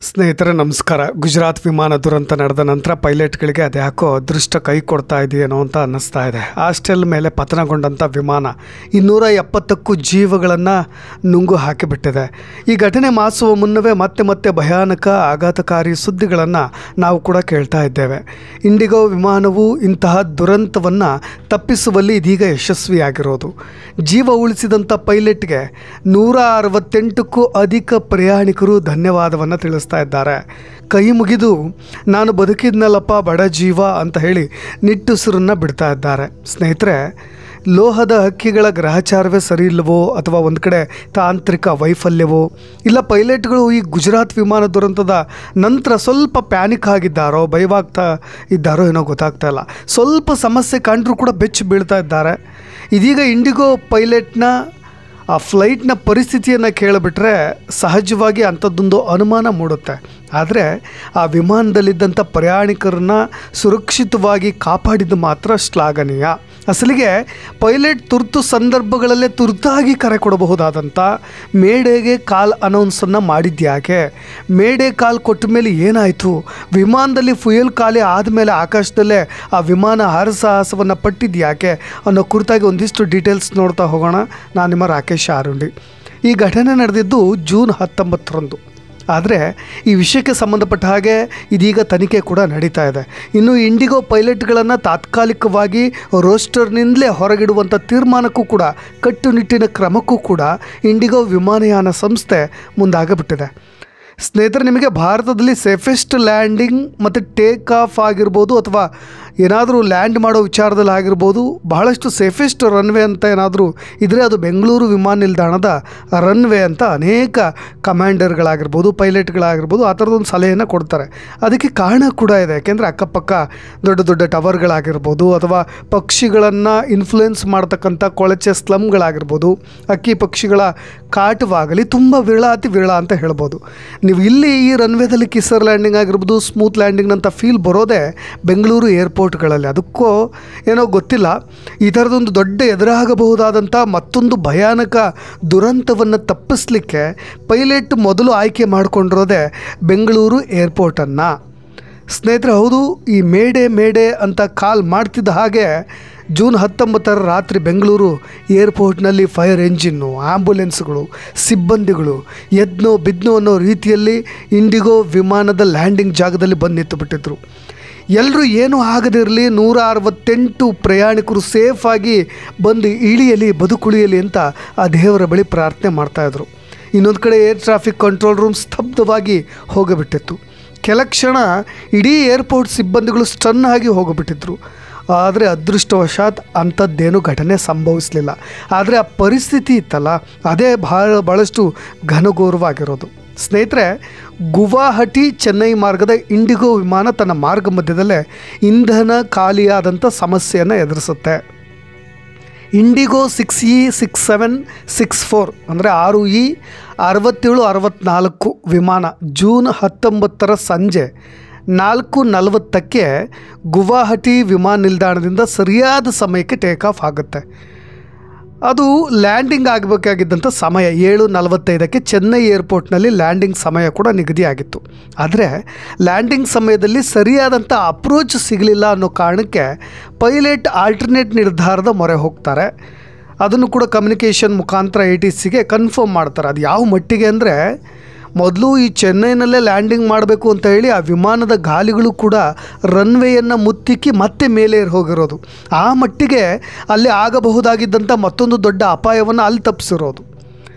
ಸ್ನೇಹಿತರೆ ನಮಸ್ಕಾರ. ಗುಜರಾತ್ ವಿಮಾನ ದುರಂತ ನಡೆದ ನಂತರ ಪೈಲಟ್ಗಳಿಗೆ ಅದ್ಯಾಕೋ ಅದೃಷ್ಟ ಕೈ ಕೊಡ್ತಾ ಇದೆಯೇನೋ ಅಂತ ಅನ್ನಿಸ್ತಾ ಇದೆ. ಹಾಸ್ಟೆಲ್ ಮೇಲೆ ಪತನಗೊಂಡಂಥ ವಿಮಾನ 270ಕ್ಕೂ ಜೀವಗಳನ್ನು ನುಂಗು ಹಾಕಿಬಿಟ್ಟಿದೆ. ಈ ಘಟನೆ ಮಾಸುವ ಮುನ್ನವೇ ಮತ್ತೆ ಭಯಾನಕ ಆಘಾತಕಾರಿ ಸುದ್ದಿಗಳನ್ನು ನಾವು ಕೂಡ ಕೇಳ್ತಾ ಇದ್ದೇವೆ. ಇಂಡಿಗೋ ವಿಮಾನವು ಇಂತಹ ದುರಂತವನ್ನು ತಪ್ಪಿಸುವಲ್ಲಿ ಇದೀಗ ಯಶಸ್ವಿಯಾಗಿರೋದು. ಜೀವ ಉಳಿಸಿದಂಥ ಪೈಲಟ್ಗೆ 168ಕ್ಕೂ ಅಧಿಕ ಪ್ರಯಾಣಿಕರು ಧನ್ಯವಾದವನ್ನು ತಿಳಿಸ್ತಾ ಇದ್ದಾರೆ. ಕೈ ಮುಗಿದು ನಾನು ಬದುಕಿದ್ನಲ್ಲಪ್ಪ ಬಡ ಜೀವ ಅಂತ ಹೇಳಿ ನಿಟ್ಟುಸಿರನ್ನು ಬಿಡ್ತಾ ಇದ್ದಾರೆ. ಸ್ನೇಹಿತರೆ, ಲೋಹದ ಹಕ್ಕಿಗಳ ಗ್ರಹಚಾರವೇ ಸರಿ ಇಲ್ಲವೋ ಅಥವಾ ಒಂದು ಕಡೆ ತಾಂತ್ರಿಕ ವೈಫಲ್ಯವೋ ಇಲ್ಲ ಪೈಲಟ್ಗಳು ಈ ಗುಜರಾತ್ ವಿಮಾನ ದುರಂತದ ನಂತರ ಸ್ವಲ್ಪ ಪ್ಯಾನಿಕ್ ಆಗಿದ್ದಾರೋ ಭಯವಾಗ್ತಾ ಇದ್ದಾರೋ ಏನೋ ಗೊತ್ತಾಗ್ತಾ ಇಲ್ಲ. ಸ್ವಲ್ಪ ಸಮಸ್ಯೆ ಕಂಡರೂ ಕೂಡ ಬೆಚ್ಚಿ ಬೀಳ್ತಾ ಇದ್ದಾರೆ. ಇದೀಗ ಇಂಡಿಗೋ ಪೈಲಟ್ನ ಆ ಫ್ಲೈಟ್ನ ಪರಿಸ್ಥಿತಿಯನ್ನು ಕೇಳಿಬಿಟ್ರೆ ಸಹಜವಾಗಿ ಅಂಥದ್ದೊಂದು ಅನುಮಾನ ಮೂಡುತ್ತೆ. ಆದರೆ ಆ ವಿಮಾನದಲ್ಲಿದ್ದಂಥ ಪ್ರಯಾಣಿಕರನ್ನ ಸುರಕ್ಷಿತವಾಗಿ ಕಾಪಾಡಿದ್ದು ಮಾತ್ರ ಶ್ಲಾಘನೀಯ. ಅಸಲಿಗೆ ಪೈಲಟ್ ತುರ್ತು ಸಂದರ್ಭಗಳಲ್ಲೇ ತುರ್ತಾಗಿ ಕರೆ ಕೊಡಬಹುದಾದಂಥ ಮೇಡೆಗೆ ಕಾಲ್ ಅನೌನ್ಸನ್ನು ಮಾಡಿದ್ಯಾಕೆ? ಮೇಡೆ ಕಾಲ್ ಕೊಟ್ಟ ಮೇಲೆ ಏನಾಯಿತು? ವಿಮಾನದಲ್ಲಿ ಫ್ಯೂಯಲ್ ಖಾಲಿ ಆದಮೇಲೆ ಆಕಾಶದಲ್ಲೇ ಆ ವಿಮಾನ ಹರಸಾಹಸವನ್ನು ಪಟ್ಟಿದ್ಯಾಕೆ ಅನ್ನೋ ಕುರಿತಾಗಿ ಒಂದಿಷ್ಟು ಡೀಟೇಲ್ಸ್ ನೋಡ್ತಾ ಹೋಗೋಣ. ನಾನು ನಿಮ್ಮ ರಾಕೇಶ್ ಆರುಂಡಿ. ಈ ಘಟನೆ ನಡೆದಿದ್ದು ಜೂನ್ 19ರಂದು. ಆದರೆ ಈ ವಿಷಯಕ್ಕೆ ಸಂಬಂಧಪಟ್ಟ ಹಾಗೆ ಇದೀಗ ತನಿಖೆ ಕೂಡ ನಡೀತಾ ಇದೆ. ಇನ್ನು ಇಂಡಿಗೋ ಪೈಲಟ್ಗಳನ್ನು ತಾತ್ಕಾಲಿಕವಾಗಿ ರೋಸ್ಟರ್ನಿಂದಲೇ ಹೊರಗಿಡುವಂಥ ತೀರ್ಮಾನಕ್ಕೂ ಕೂಡ ಕಟ್ಟುನಿಟ್ಟಿನ ಕ್ರಮಕ್ಕೂ ಕೂಡ ಇಂಡಿಗೋ ವಿಮಾನಯಾನ ಸಂಸ್ಥೆ ಮುಂದಾಗಿಬಿಟ್ಟಿದೆ. ಸ್ನೇಹಿತರೆ, ನಿಮಗೆ ಭಾರತದಲ್ಲಿ ಸೇಫೆಸ್ಟ್ ಲ್ಯಾಂಡಿಂಗ್ ಮತ್ತು ಟೇಕ್ ಆಫ್ ಆಗಿರ್ಬೋದು ಅಥವಾ ಏನಾದರೂ ಲ್ಯಾಂಡ್ ಮಾಡೋ ವಿಚಾರದಲ್ಲಿ ಆಗಿರ್ಬೋದು ಬಹಳಷ್ಟು ಸೇಫೆಸ್ಟ್ ರನ್ವೇ ಅಂತ ಏನಾದರೂ ಇದ್ದರೆ ಅದು ಬೆಂಗಳೂರು ವಿಮಾನ ನಿಲ್ದಾಣದ ರನ್ವೇ ಅಂತ ಅನೇಕ ಕಮಾಂಡರ್ಗಳಾಗಿರ್ಬೋದು ಪೈಲಟ್ಗಳಾಗಿರ್ಬೋದು ಆ ಥರದೊಂದು ಸಲಹೆಯನ್ನು ಕೊಡ್ತಾರೆ. ಅದಕ್ಕೆ ಕಾರಣ ಕೂಡ ಇದೆ. ಯಾಕೆಂದರೆ ಅಕ್ಕಪಕ್ಕ ದೊಡ್ಡ ದೊಡ್ಡ ಟವರ್ಗಳಾಗಿರ್ಬೋದು ಅಥವಾ ಪಕ್ಷಿಗಳನ್ನು ಇನ್ಫ್ಲುಯೆನ್ಸ್ ಮಾಡ್ತಕ್ಕಂಥ ಕೊಳಚೆ ಸ್ಲಮ್ಗಳಾಗಿರ್ಬೋದು, ಅಕ್ಕಿ ಪಕ್ಷಿಗಳ ಕಾಟವಾಗಲಿ ತುಂಬ ವಿರಳ ಅತಿ ವಿರಳ ಅಂತ ಹೇಳ್ಬೋದು. ನೀವು ಇಲ್ಲಿ ಈ ರನ್ವೇದಲ್ಲಿ ಕಿಸರ್ ಲ್ಯಾಂಡಿಂಗ್ ಆಗಿರ್ಬೋದು ಸ್ಮೂತ್ ಲ್ಯಾಂಡಿಂಗ್ನಂಥ ಫೀಲ್ ಬರೋದೇ ಬೆಂಗಳೂರು ಏರ್ಪೋರ್ಟ್ಗಳಲ್ಲಿ. ಅದಕ್ಕೋ ಏನೋ ಗೊತ್ತಿಲ್ಲ, ಈ ಥರದೊಂದು ದೊಡ್ಡ ಎದುರಾಗಬಹುದಾದಂಥ ಮತ್ತೊಂದು ಭಯಾನಕ ದುರಂತವನ್ನು ತಪ್ಪಿಸಲಿಕ್ಕೆ ಪೈಲಟ್ ಮೊದಲು ಆಯ್ಕೆ ಮಾಡಿಕೊಂಡಿರೋದೇ ಬೆಂಗಳೂರು ಏರ್ಪೋರ್ಟನ್ನು. ಸ್ನೇಹಿತರೆ, ಹೌದು, ಈ ಮೇಡೆ ಅಂತ ಕಾಲ್ ಮಾಡ್ತಿದ್ದ ಹಾಗೆ ಜೂನ್ 19ರ ರಾತ್ರಿ ಬೆಂಗಳೂರು ಏರ್ಪೋರ್ಟ್ನಲ್ಲಿ ಫೈರ್ ಎಂಜಿನ್ನು, ಆ್ಯಂಬುಲೆನ್ಸ್ಗಳು, ಸಿಬ್ಬಂದಿಗಳು ಎದ್ನೋ ಬಿದ್ನೋ ಅನ್ನೋ ರೀತಿಯಲ್ಲಿ ಇಂಡಿಗೋ ವಿಮಾನದ ಲ್ಯಾಂಡಿಂಗ್ ಜಾಗದಲ್ಲಿ ಬಂದು ನಿಂತುಬಿಟ್ಟಿದ್ರು. ಎಲ್ಲರೂ ಏನೂ ಆಗದಿರಲಿ, 168 ಪ್ರಯಾಣಿಕರು ಸೇಫಾಗಿ ಬಂದು ಇಳಿಯಲಿ, ಬದುಕುಳಿಯಲಿ ಅಂತ ಆ ದೇವರ ಬಳಿ ಪ್ರಾರ್ಥನೆ ಮಾಡ್ತಾಯಿದ್ರು. ಇನ್ನೊಂದು ಕಡೆ ಏರ್ ಟ್ರಾಫಿಕ್ ಕಂಟ್ರೋಲ್ ರೂಮ್ ಸ್ತಬ್ಧವಾಗಿ ಹೋಗಿಬಿಟ್ಟಿತ್ತು. ಕೆಲ ಕ್ಷಣ ಇಡೀ ಏರ್ಪೋರ್ಟ್ ಸಿಬ್ಬಂದಿಗಳು ಸ್ಟನ್ ಆಗಿ ಹೋಗಿಬಿಟ್ಟಿದ್ರು. ಆದರೆ ಅದೃಷ್ಟವಶಾತ್ ಅಂಥದ್ದೇನೂ ಘಟನೆ ಸಂಭವಿಸಲಿಲ್ಲ. ಆದರೆ ಆ ಪರಿಸ್ಥಿತಿ ಇತ್ತಲ್ಲ, ಅದೇ ಭಾಳಷ್ಟು ಘನಘೋರವಾಗಿರೋದು. ಸ್ನೇಹಿತರೆ, ಗುವಾಹಟಿ ಚೆನ್ನೈ ಮಾರ್ಗದ ಇಂಡಿಗೋ ವಿಮಾನ ತನ್ನ ಮಾರ್ಗ ಮಧ್ಯದಲ್ಲೇ ಇಂಧನ ಖಾಲಿಯಾದಂಥ ಸಮಸ್ಯೆಯನ್ನು ಎದುರಿಸುತ್ತೆ. ಇಂಡಿಗೋ 6E6764 ಅಂದರೆ 6E6764 ವಿಮಾನ ಜೂನ್ 19ರ ಸಂಜೆ 4:40ಕ್ಕೆ ಗುವಾಹಟಿ ವಿಮಾನ ನಿಲ್ದಾಣದಿಂದ ಸರಿಯಾದ ಸಮಯಕ್ಕೆ ಟೇಕ್ ಆಫ್ ಆಗುತ್ತೆ. ಅದು ಲ್ಯಾಂಡಿಂಗ್ ಆಗಬೇಕಾಗಿದ್ದಂಥ ಸಮಯ 7:45ಕ್ಕೆ ಚೆನ್ನೈ ಏರ್ಪೋರ್ಟ್ನಲ್ಲಿ ಲ್ಯಾಂಡಿಂಗ್ ಸಮಯ ಕೂಡ ನಿಗದಿಯಾಗಿತ್ತು. ಆದರೆ ಲ್ಯಾಂಡಿಂಗ್ ಸಮಯದಲ್ಲಿ ಸರಿಯಾದಂಥ ಅಪ್ರೋಚ್ ಸಿಗಲಿಲ್ಲ ಅನ್ನೋ ಕಾರಣಕ್ಕೆ ಪೈಲಟ್ ಆಲ್ಟರ್ನೇಟ್ ನಿರ್ಧಾರದ ಮೊರೆ ಹೋಗ್ತಾರೆ. ಅದನ್ನು ಕೂಡ ಕಮ್ಯುನಿಕೇಷನ್ ಮುಖಾಂತರ ATCಗೆ ಕನ್ಫರ್ಮ್ ಮಾಡ್ತಾರೆ. ಅದು ಯಾವ ಮಟ್ಟಿಗೆ ಅಂದರೆ, ಮೊದಲು ಈ ಚೆನ್ನೈನಲ್ಲೇ ಲ್ಯಾಂಡಿಂಗ್ ಮಾಡಬೇಕು ಅಂತ ಹೇಳಿ ಆ ವಿಮಾನದ ಗಾಲಿಗಳು ಕೂಡ ರನ್ವೇಯನ್ನು ಮುತ್ತಿಕ್ಕಿ ಮತ್ತೆ ಮೇಲೆ ಹೋಗಿರೋದು. ಆ ಮಟ್ಟಿಗೆ ಅಲ್ಲಿ ಆಗಬಹುದಾಗಿದ್ದಂಥ ಮತ್ತೊಂದು ದೊಡ್ಡ ಅಪಾಯವನ್ನು ಅಲ್ಲಿ ತಪ್ಪಿಸಿರೋದು.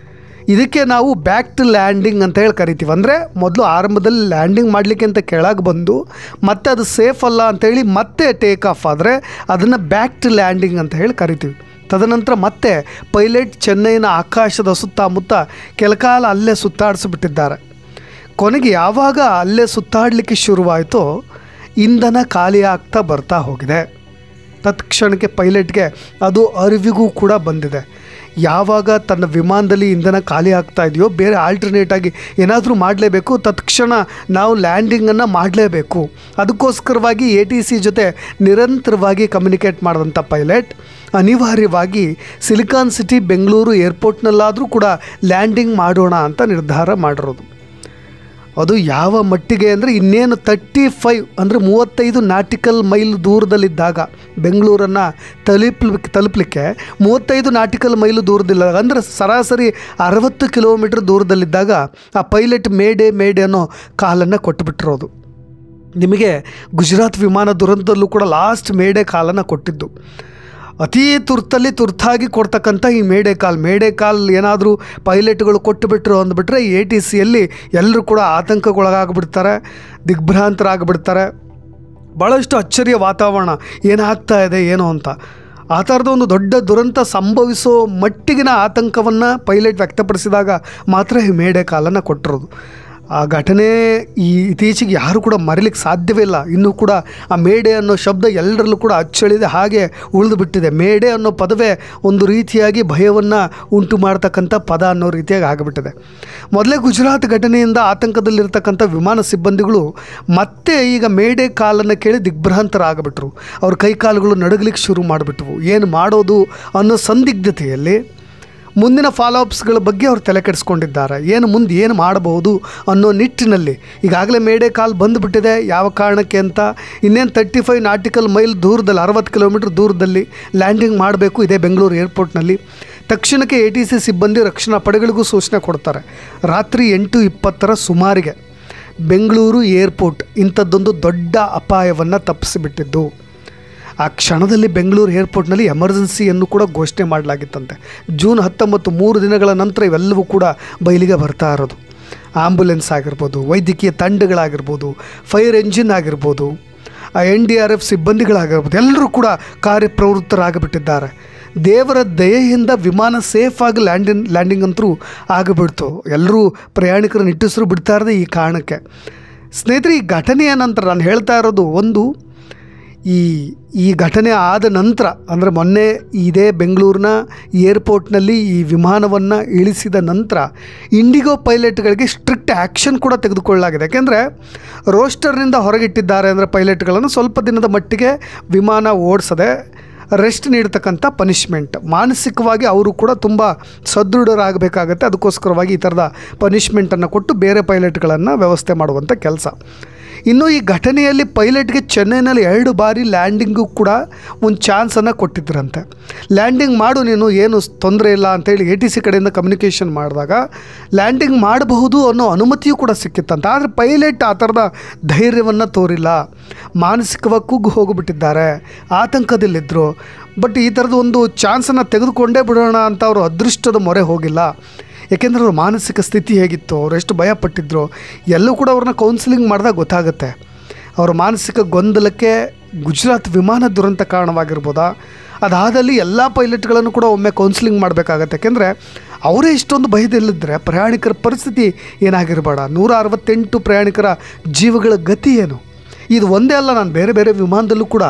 ಇದಕ್ಕೆ ನಾವು ಬ್ಯಾಕ್ ಟು ಲ್ಯಾಂಡಿಂಗ್ ಅಂತ ಹೇಳಿ ಕರಿತೀವಿ. ಅಂದರೆ ಮೊದಲು ಆರಂಭದಲ್ಲಿ ಲ್ಯಾಂಡಿಂಗ್ ಮಾಡಲಿಕ್ಕೆ ಅಂತ ಕೆಳಗೆ ಬಂದು ಮತ್ತೆ ಅದು ಸೇಫ್ ಅಲ್ಲ ಅಂಥೇಳಿ ಮತ್ತೆ ಟೇಕ್ ಆಫ್ ಆದರೆ ಅದನ್ನು ಬ್ಯಾಕ್ ಟು ಲ್ಯಾಂಡಿಂಗ್ ಅಂತ ಹೇಳಿ ಕರಿತೀವಿ. ತದನಂತರ ಮತ್ತೆ ಪೈಲಟ್ ಚೆನ್ನೈನ ಆಕಾಶದ ಸುತ್ತಮುತ್ತ ಕೆಲಕಾಲ ಅಲ್ಲೇ ಸುತ್ತಾಡಿಸಿಬಿಟ್ಟಿದ್ದಾರೆ. ಕೊನೆಗೆ ಯಾವಾಗ ಅಲ್ಲೇ ಸುತ್ತಾಡಲಿಕ್ಕೆ ಶುರುವಾಯಿತೋ ಇಂಧನ ಖಾಲಿ ಆಗ್ತಾ ಬರ್ತಾ ಹೋಗಿದೆ. ತತ್ಕ್ಷಣಕ್ಕೆ ಪೈಲಟ್ಗೆ ಅದು ಅರಿವಿಗೂ ಕೂಡ ಬಂದಿದೆ. ಯಾವಾಗ ತನ್ನ ವಿಮಾನದಲ್ಲಿ ಇಂಧನ ಖಾಲಿ ಆಗ್ತಾ ಇದೆಯೋ ಬೇರೆ ಆಲ್ಟರ್ನೇಟಾಗಿ ಏನಾದರೂ ಮಾಡಲೇಬೇಕು, ತತ್ಕ್ಷಣ ನಾವು ಲ್ಯಾಂಡಿಂಗನ್ನು ಮಾಡಲೇಬೇಕು. ಅದಕ್ಕೋಸ್ಕರವಾಗಿ ATC ಜೊತೆ ನಿರಂತರವಾಗಿ ಕಮ್ಯುನಿಕೇಟ್ ಮಾಡಿದಂಥ ಪೈಲಟ್ ಅನಿವಾರ್ಯವಾಗಿ ಸಿಲಿಕಾನ್ ಸಿಟಿ ಬೆಂಗಳೂರು ಏರ್ಪೋರ್ಟ್ನಲ್ಲಾದರೂ ಕೂಡ ಲ್ಯಾಂಡಿಂಗ್ ಮಾಡೋಣ ಅಂತ ನಿರ್ಧಾರ ಮಾಡಿರೋದು. ಅದು ಯಾವ ಮಟ್ಟಿಗೆ ಅಂದರೆ ಇನ್ನೇನು 35 ಅಂದರೆ 35 ನಾಟಿಕಲ್ ಮೈಲ್ ದೂರದಲ್ಲಿದ್ದಾಗ ಬೆಂಗಳೂರನ್ನು ತಲುಪಲಿಕ್ಕೆ 35 ನಾಟಿಕಲ್ ಮೈಲು ದೂರದಿಲ್ಲ ಅಂದರೆ ಸರಾಸರಿ 60 ಕಿಲೋಮೀಟ್ರ್ ದೂರದಲ್ಲಿದ್ದಾಗ ಆ ಪೈಲಟ್ ಮೇಡೆ ಅನ್ನೋ ಕಾಲನ್ನು ಕೊಟ್ಟುಬಿಟ್ಟಿರೋದು. ನಿಮಗೆ ಗುಜರಾತ್ ವಿಮಾನ ದುರಂತದಲ್ಲೂ ಕೂಡ ಲಾಸ್ಟ್ ಮೇಡೆ ಕಾಲನ್ನು ಕೊಟ್ಟಿದ್ದು. ಅತೀ ತುರ್ತಾಗಿ ಕೊಡ್ತಕ್ಕಂಥ ಈ ಮೇಡೆ ಕಾಲ್ ಏನಾದರೂ ಪೈಲಟ್ಗಳು ಕೊಟ್ಟುಬಿಟ್ರು ಅಂದ್ಬಿಟ್ರೆ ATCಯಲ್ಲಿ ಎಲ್ಲರೂ ಕೂಡ ಆತಂಕಗೊಳಗಾಗ್ಬಿಡ್ತಾರೆ, ದಿಗ್ಭ್ರಾಂತರಾಗ್ಬಿಡ್ತಾರೆ. ಭಾಳಷ್ಟು ಅಚ್ಚರಿಯ ವಾತಾವರಣ ಏನಾಗ್ತಾ ಇದೆ ಏನೋ ಅಂತ. ಆ ಥರದ ಒಂದು ದೊಡ್ಡ ದುರಂತ ಸಂಭವಿಸೋ ಮಟ್ಟಿಗಿನ ಆತಂಕವನ್ನು ಪೈಲಟ್ ವ್ಯಕ್ತಪಡಿಸಿದಾಗ ಮಾತ್ರ ಈ ಮೇಡೆ ಕಾಲನ್ನು ಕೊಟ್ಟಿರೋದು. ಆ ಘಟನೆ ಇತ್ತೀಚೆಗೆ ಯಾರೂ ಕೂಡ ಮರೀಲಿಕ್ಕೆ ಸಾಧ್ಯವೇ ಇಲ್ಲ. ಇನ್ನೂ ಕೂಡ ಆ ಮೇಡೆ ಅನ್ನೋ ಶಬ್ದ ಎಲ್ಲರಲ್ಲೂ ಕೂಡ ಅಚ್ಚಳಿದೆ, ಹಾಗೆ ಉಳಿದು ಬಿಟ್ಟಿದೆ. ಮೇಡೆ ಅನ್ನೋ ಪದವೇ ಒಂದು ರೀತಿಯಾಗಿ ಭಯವನ್ನು ಉಂಟು ಮಾಡ್ತಕ್ಕಂಥ ಪದ ಅನ್ನೋ ರೀತಿಯಾಗಿ ಆಗಿಬಿಟ್ಟಿದೆ. ಮೊದಲೇ ಗುಜರಾತ್ ಘಟನೆಯಿಂದ ಆತಂಕದಲ್ಲಿರ್ತಕ್ಕಂಥ ವಿಮಾನ ಸಿಬ್ಬಂದಿಗಳು ಮತ್ತೆ ಈಗ ಮೇಡೆ ಕಾಲನ್ನು ಕೇಳಿ ದಿಗ್ಭ್ರಾಂತರಾಗಿಬಿಟ್ರು. ಅವ್ರ ಕೈಕಾಲುಗಳು ನಡುಗಲಿಕ್ಕೆ ಶುರು ಮಾಡಿಬಿಟ್ವು. ಏನು ಮಾಡೋದು ಅನ್ನೋ ಸಂದಿಗ್ಧತೆಯಲ್ಲಿ ಮುಂದಿನ ಫಾಲೋಅಪ್ಸ್ಗಳ ಬಗ್ಗೆ ಅವ್ರು ತಲೆ ಕೆಡಿಸ್ಕೊಂಡಿದ್ದಾರೆ. ಮುಂದೆ ಏನು ಮಾಡಬಹುದು ಅನ್ನೋ ನಿಟ್ಟಿನಲ್ಲಿ ಈಗಾಗಲೇ ಮೇಡೆ ಕಾಲ್ ಬಂದುಬಿಟ್ಟಿದೆ. ಯಾವ ಕಾರಣಕ್ಕೆ ಅಂತ ಇನ್ನೇನು 35 ನಾಟಿಕಲ್ ಮೈಲ್ ದೂರದಲ್ಲಿ 60 ಕಿಲೋಮೀಟ್ರ್ ದೂರದಲ್ಲಿ ಲ್ಯಾಂಡಿಂಗ್ ಮಾಡಬೇಕು ಇದೇ ಬೆಂಗಳೂರು ಏರ್ಪೋರ್ಟ್ನಲ್ಲಿ. ತಕ್ಷಣಕ್ಕೆ ATC ಸಿಬ್ಬಂದಿ ರಕ್ಷಣಾ ಪಡೆಗಳಿಗೂ ಸೂಚನೆ ಕೊಡ್ತಾರೆ. ರಾತ್ರಿ 8:20 ಸುಮಾರಿಗೆ ಬೆಂಗಳೂರು ಏರ್ಪೋರ್ಟ್ ಇಂಥದ್ದೊಂದು ದೊಡ್ಡ ಅಪಾಯವನ್ನು ತಪ್ಪಿಸಿಬಿಟ್ಟಿದ್ದು. ಆ ಕ್ಷಣದಲ್ಲಿ ಬೆಂಗಳೂರು ಏರ್ಪೋರ್ಟ್ನಲ್ಲಿ ಎಮರ್ಜೆನ್ಸಿಯನ್ನು ಕೂಡ ಘೋಷಣೆ ಮಾಡಲಾಗಿತ್ತಂತೆ. ಜೂನ್ 19 3 ದಿನಗಳ ನಂತರ ಇವೆಲ್ಲವೂ ಕೂಡ ಬಯಲಿಗೆ ಬರ್ತಾ ಇರೋದು. ಆಂಬ್ಯುಲೆನ್ಸ್ ಆಗಿರ್ಬೋದು, ವೈದ್ಯಕೀಯ ತಂಡಗಳಾಗಿರ್ಬೋದು, ಫೈರ್ ಎಂಜಿನ್ ಆಗಿರ್ಬೋದು, NDRF ಸಿಬ್ಬಂದಿಗಳಾಗಿರ್ಬೋದು, ಎಲ್ಲರೂ ಕೂಡ ಕಾರ್ಯಪ್ರವೃತ್ತರಾಗಿಬಿಟ್ಟಿದ್ದಾರೆ. ದೇವರ ದಯೆಯಿಂದ ವಿಮಾನ ಸೇಫಾಗಿ ಲ್ಯಾಂಡಿಂಗ್ ಅಂತೂ ಆಗಿಬಿಡ್ತು. ಎಲ್ಲರೂ ಪ್ರಯಾಣಿಕರ ನಿಟ್ಟುಸಿರು ಬಿಡ್ತಾ ಇರೋದು ಈ ಕಾರಣಕ್ಕೆ. ಸ್ನೇಹಿತರೆ, ಈ ಘಟನೆಯ ನಂತರ ನಾನು ಹೇಳ್ತಾ ಇರೋದು ಒಂದು, ಈ ಘಟನೆ ಆದ ನಂತರ ಅಂದರೆ ಮೊನ್ನೆ ಇದೇ ಬೆಂಗಳೂರಿನ ಏರ್ಪೋರ್ಟ್ನಲ್ಲಿ ಈ ವಿಮಾನವನ್ನು ಇಳಿಸಿದ ನಂತರ ಇಂಡಿಗೋ ಪೈಲಟ್ಗಳಿಗೆ ಸ್ಟ್ರಿಕ್ಟ್ ಆ್ಯಕ್ಷನ್ ಕೂಡ ತೆಗೆದುಕೊಳ್ಳಲಾಗಿದೆ. ಯಾಕೆಂದರೆ ರೋಸ್ಟರ್ನಿಂದ ಹೊರಗಿಟ್ಟಿದ್ದಾರೆ ಅಂದರೆ ಪೈಲಟ್ಗಳನ್ನು ಸ್ವಲ್ಪ ದಿನದ ಮಟ್ಟಿಗೆ ವಿಮಾನ ಓಡಿಸದೆ ರೆಸ್ಟ್ ನೀಡ್ತಕ್ಕಂಥ ಪನಿಷ್ಮೆಂಟ್. ಮಾನಸಿಕವಾಗಿ ಅವರು ಕೂಡ ತುಂಬ ಸದೃಢರಾಗಬೇಕಾಗತ್ತೆ. ಅದಕ್ಕೋಸ್ಕರವಾಗಿ ಈ ಥರದ ಪನಿಷ್ಮೆಂಟನ್ನು ಕೊಟ್ಟು ಬೇರೆ ಪೈಲಟ್ಗಳನ್ನು ವ್ಯವಸ್ಥೆ ಮಾಡುವಂಥ ಕೆಲಸ. ಇನ್ನು ಈ ಘಟನೆಯಲ್ಲಿ ಪೈಲಟ್ಗೆ ಚೆನ್ನೈನಲ್ಲಿ 2 ಬಾರಿ ಲ್ಯಾಂಡಿಂಗು ಕೂಡ ಒಂದು ಚಾನ್ಸನ್ನು ಕೊಟ್ಟಿದ್ದರಂತೆ. ಲ್ಯಾಂಡಿಂಗ್ ಮಾಡು ನೀನು, ಏನು ತೊಂದರೆ ಇಲ್ಲ ಅಂತೇಳಿ ATC ಕಡೆಯಿಂದ ಕಮ್ಯುನಿಕೇಷನ್ ಮಾಡಿದಾಗ ಲ್ಯಾಂಡಿಂಗ್ ಮಾಡಬಹುದು ಅನ್ನೋ ಅನುಮತಿಯೂ ಕೂಡ ಸಿಕ್ಕಿತ್ತಂತೆ. ಆದರೆ ಪೈಲಟ್ ಆ ಥರದ ಧೈರ್ಯವನ್ನು ತೋರಿಲ್ಲ, ಮಾನಸಿಕವಾಗಿ ಕುಗ್ಗು ಹೋಗಿಬಿಟ್ಟಿದ್ದಾರೆ, ಆತಂಕದಲ್ಲಿದ್ದರು. ಬಟ್ ಈ ಥರದ ಒಂದು ಚಾನ್ಸನ್ನು ತೆಗೆದುಕೊಂಡೇ ಬಿಡೋಣ ಅಂತ ಅವರು ಅದೃಷ್ಟದ ಮೊರೆ ಹೋಗಿಲ್ಲ. ಏಕೆಂದರೆ ಅವ್ರ ಮಾನಸಿಕ ಸ್ಥಿತಿ ಹೇಗಿತ್ತು, ಅವ್ರು ಎಷ್ಟು ಭಯಪಟ್ಟಿದ್ರು, ಎಲ್ಲೂ ಕೂಡ ಅವ್ರನ್ನ ಕೌನ್ಸಿಲಿಂಗ್ ಮಾಡಿದಾಗ ಗೊತ್ತಾಗುತ್ತೆ. ಅವರ ಮಾನಸಿಕ ಗೊಂದಲಕ್ಕೆ ಗುಜರಾತ್ ವಿಮಾನ ದುರಂತ ಕಾರಣವಾಗಿರ್ಬೋದಾ, ಅದಾದಲ್ಲಿ ಎಲ್ಲ ಪೈಲಟ್ಗಳನ್ನು ಕೂಡ ಒಮ್ಮೆ ಕೌನ್ಸಿಲಿಂಗ್ ಮಾಡಬೇಕಾಗತ್ತೆ. ಯಾಕೆಂದರೆ ಅವರೇ ಇಷ್ಟೊಂದು ಭಯದಲ್ಲಿದ್ದರೆ ಪ್ರಯಾಣಿಕರ ಪರಿಸ್ಥಿತಿ ಏನಾಗಿರಬೇಡ. 168 ಪ್ರಯಾಣಿಕರ ಜೀವಗಳ ಗತಿ ಏನು? ಇದು ಒಂದೇ ಅಲ್ಲ, ನಾನು ಬೇರೆ ಬೇರೆ ವಿಮಾನದಲ್ಲೂ ಕೂಡ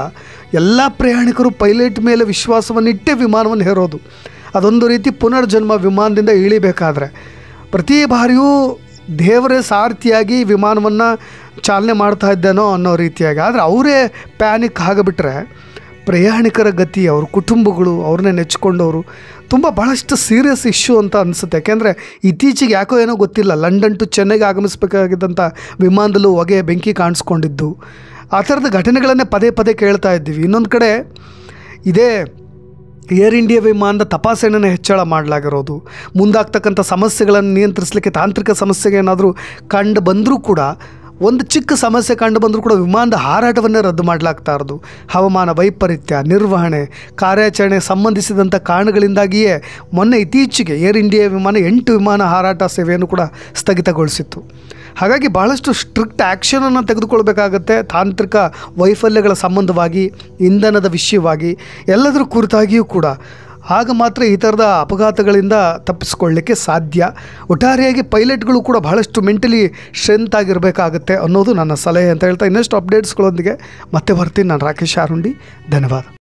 ಎಲ್ಲ ಪ್ರಯಾಣಿಕರು ಪೈಲಟ್ ಮೇಲೆ ವಿಶ್ವಾಸವನ್ನಿಟ್ಟೇ ವಿಮಾನವನ್ನು ಹೇರೋದು. ಅದೊಂದು ರೀತಿ ಪುನರ್ಜನ್ಮ. ವಿಮಾನದಿಂದ ಇಳಿಬೇಕಾದ್ರೆ ಪ್ರತಿ ಬಾರಿಯೂ ದೇವರೇ ಸಾರಥಿಯಾಗಿ ವಿಮಾನವನ್ನು ಚಾಲನೆ ಮಾಡ್ತಾ ಇದ್ದೇನೋ ಅನ್ನೋ ರೀತಿಯಾಗಿ. ಆದರೆ ಅವರೇ ಪ್ಯಾನಿಕ್ ಆಗಿಬಿಟ್ರೆ ಪ್ರಯಾಣಿಕರ ಗತಿ, ಅವ್ರ ಕುಟುಂಬಗಳು, ಅವ್ರನ್ನೇ ನೆಚ್ಕೊಂಡವರು ಭಾಳಷ್ಟು ಸೀರಿಯಸ್ ಇಶ್ಯೂ ಅಂತ ಅನಿಸುತ್ತೆ. ಯಾಕೆಂದರೆ ಇತ್ತೀಚೆಗೆ ಯಾಕೋ ಏನೋ ಗೊತ್ತಿಲ್ಲ, ಲಂಡನ್ ಟು ಚೆನ್ನೈಗೆ ಆಗಮಿಸಬೇಕಾಗಿದ್ದಂಥ ವಿಮಾನದಲ್ಲೂ ಹೊಗೆ ಬೆಂಕಿ ಕಾಣಿಸ್ಕೊಂಡಿದ್ದು, ಆ ಥರದ ಘಟನೆಗಳನ್ನೇ ಪದೇ ಕೇಳ್ತಾ ಇದ್ದೀವಿ. ಇನ್ನೊಂದು ಕಡೆ ಇದೇ ಏರ್ ಇಂಡಿಯಾ ವಿಮಾನದ ತಪಾಸಣೆಯನ್ನು ಹೆಚ್ಚಳ ಮಾಡಲಾಗಿರೋದು, ಮುಂದಾಗ್ತಕ್ಕಂಥ ಸಮಸ್ಯೆಗಳನ್ನು ನಿಯಂತ್ರಿಸಲಿಕ್ಕೆ ತಾಂತ್ರಿಕ ಸಮಸ್ಯೆಗೆ ಏನಾದರೂ ಕಂಡು ಬಂದರೂ ಕೂಡ, ಒಂದು ಚಿಕ್ಕ ಸಮಸ್ಯೆ ಕಂಡು ಬಂದರೂ ಕೂಡ ವಿಮಾನದ ಹಾರಾಟವನ್ನೇ ರದ್ದು ಮಾಡಲಾಗ್ತಾ ಇರೋದು. ಹವಾಮಾನ ವೈಪರೀತ್ಯ, ನಿರ್ವಹಣೆ, ಕಾರ್ಯಾಚರಣೆ ಸಂಬಂಧಿಸಿದಂಥ ಕಾರಣಗಳಿಂದಾಗಿಯೇ ಮೊನ್ನೆ ಇತ್ತೀಚೆಗೆ ಏರ್ ಇಂಡಿಯಾ ವಿಮಾನ 8 ವಿಮಾನ ಹಾರಾಟ ಸೇವೆಯನ್ನು ಕೂಡ ಸ್ಥಗಿತಗೊಳಿಸಿತ್ತು. ಹಾಗಾಗಿ ಭಾಳಷ್ಟು ಸ್ಟ್ರಿಕ್ಟ್ ಆ್ಯಕ್ಷನನ್ನು ತೆಗೆದುಕೊಳ್ಬೇಕಾಗತ್ತೆ. ತಾಂತ್ರಿಕ ವೈಫಲ್ಯಗಳ ಸಂಬಂಧವಾಗಿ, ಇಂಧನದ ವಿಷಯವಾಗಿ, ಎಲ್ಲದರ ಕುರಿತಾಗಿಯೂ ಕೂಡ. ಆಗ ಮಾತ್ರ ಈ ಥರದ ಅಪಘಾತಗಳಿಂದ ತಪ್ಪಿಸ್ಕೊಳ್ಳಿಕ್ಕೆ ಸಾಧ್ಯ. ಒಟ್ಟಾರೆಯಾಗಿ ಪೈಲಟ್ಗಳು ಕೂಡ ಬಹಳಷ್ಟು ಮೆಂಟಲಿ ಸ್ಟ್ರೆಂತ್ ಆಗಿರಬೇಕಾಗತ್ತೆ ಅನ್ನೋದು ನನ್ನ ಸಲಹೆ ಅಂತ ಹೇಳ್ತಾ ಇನ್ನಷ್ಟು ಅಪ್ಡೇಟ್ಸ್ಗಳೊಂದಿಗೆ ಮತ್ತೆ ಬರ್ತೀನಿ. ನಾನು ರಾಕೇಶ್ ಆರುಂಡಿ. ಧನ್ಯವಾದ.